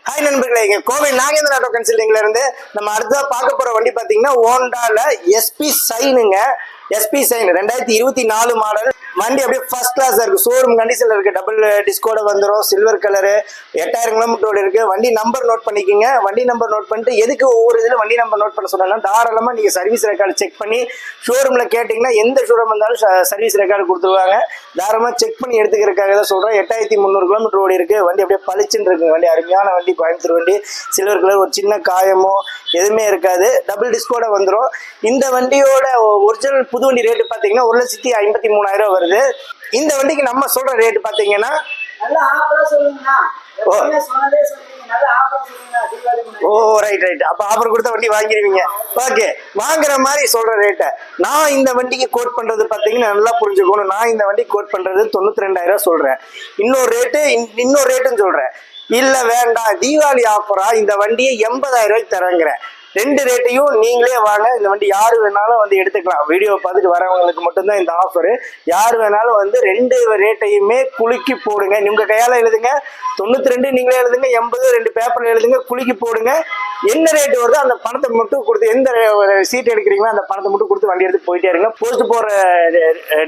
Hi நண்பர்களே, இங்க Kovai Nagendra auto கன்சல்டிங்ல இருந்து நம்ம அடுத்ததா பார்க்க போற வண்டி பாத்தீங்கன்னா ஹோண்டால எஸ்பி சைனுங்க. எஸ்பி சைன் 2024 மாடல் வண்டி. அப்படியே ஃபர்ஸ்ட் கிளாஸ் இருக்கு, ஷோரூம் கண்டிஷன்ல இருக்கு. டபுள் டிஸ்கோட வந்துடும், சில்வர் கலரு, 8000 கிலோமீட்டர் இருக்கு. வண்டி நம்பர் நோட் பண்ணிக்கோங்க. வண்டி நம்பர் நோட் பண்ணிட்டு எதுக்கு ஒவ்வொரு இதுல வண்டி நம்பர் நோட் பண்ண சொன்னா தாராளமா நீங்க சர்வீஸ் ரெக்கார்டு செக் பண்ணி ஷோரூம்ல கேட்டீங்கன்னா எந்த ஷோரூம் இருந்தாலும் சர்வீஸ் ரெக்கார்டு கொடுத்துருவாங்க. தாராளமா செக் பண்ணி எடுத்துக்கிறதுக்காக தான் சொல்றேன். 8300 கிலோமீட்டர் ஓடி இருக்கு. வண்டி அப்படியே பளிச்சுன்னு இருக்கு. வண்டி அருமையான வண்டி, கோயம்புத்தூர் வண்டி, சில்வர் கலர், ஒரு சின்ன காயமோ எதுவுமே இருக்காது. டபுள் டிஸ்கோட வந்துடும். இந்த வண்டியோட ஒரிஜினல் புது வண்டி ரேட்டு பாத்தீங்கன்னா 1,53,000 வருது. இந்த வண்டிக்கு நம்ம சொல்ற ரேட்டு பாத்தீங்கன்னா ஓ ரைட் ரைட். அப்ப ஆஃபர் கொடுத்த வண்டி வாங்கிடுவீங்க. ஓகே, வாங்குற மாதிரி சொல்ற ரேட்டை நான் இந்த வண்டிக்கு கோட் பண்றது பாத்தீங்கன்னா நல்லா புரிஞ்சுக்கணும். நான் இந்த வண்டி கோட் பண்றது 92,000 சொல்றேன். இன்னொரு ரேட்டுன்னு சொல்றேன். இல்ல வேண்டாம், தீபாவளி ஆஃபரா இந்த வண்டியை 80,000 தரங்கிறேன். ரெண்டு ரேட்டையும் நீங்களே வாங்க. இந்த வண்டி யாரு வேணாலும் வந்து எடுத்துக்கலாம். வீடியோ பார்த்துட்டு வரவங்களுக்கு மட்டும்தான் இந்த ஆஃபரு. யார் வேணாலும் வந்து ரெண்டு ரேட்டையுமே குலுக்கி போடுங்க. நீங்க கையால எழுதுங்க. 92 நீங்களே எழுதுங்க, 80 ரெண்டு பேப்பர்ல எழுதுங்க, குலுக்கி போடுங்க. என்ன ரேட் வருதோ அந்த பணத்தை மட்டும் கொடுத்து, எந்த சீட் எடுக்கிறீங்களோ அந்த பணத்தை மட்டும் கொடுத்து வண்டி எடுத்து போயிட்டே இருங்க. போஸ்ட் போற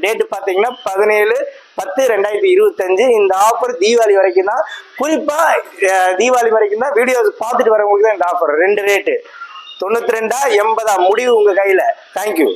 டேட்டு பார்த்தீங்கன்னா 17/10/2025. இந்த ஆஃபர் தீபாவளி வரைக்கும் தான். குறிப்பா தீபாவளி வரைக்கும் தான். வீடியோ பார்த்துட்டு வரவங்களுக்கு தான் இந்த ஆஃபர். ரெண்டு ரேட்டு 92 80 முடிவு உங்க கையில. தேங்க்யூ.